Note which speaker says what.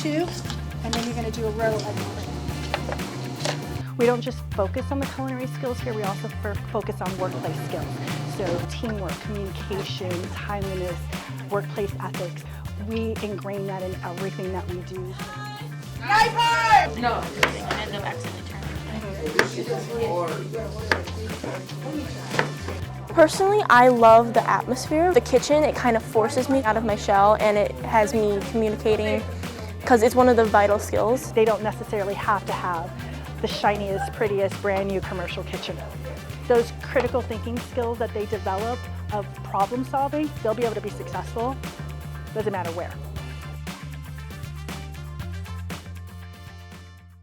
Speaker 1: 2, and then you're going to do a row of 3. We don't just focus on the culinary skills here, we also focus on workplace skills. So teamwork, communication, timeliness, workplace ethics. We ingrain that in everything that we do.
Speaker 2: No. I ended up accidentally turning.
Speaker 3: Personally, I love the atmosphere. The kitchen, it kind of forces me out of my shell and it has me communicating because it's one of the vital skills.
Speaker 1: They don't necessarily have to have the shiniest, prettiest, brand new commercial kitchen. Those critical thinking skills that they develop of problem solving, they'll be able to be successful, doesn't matter where.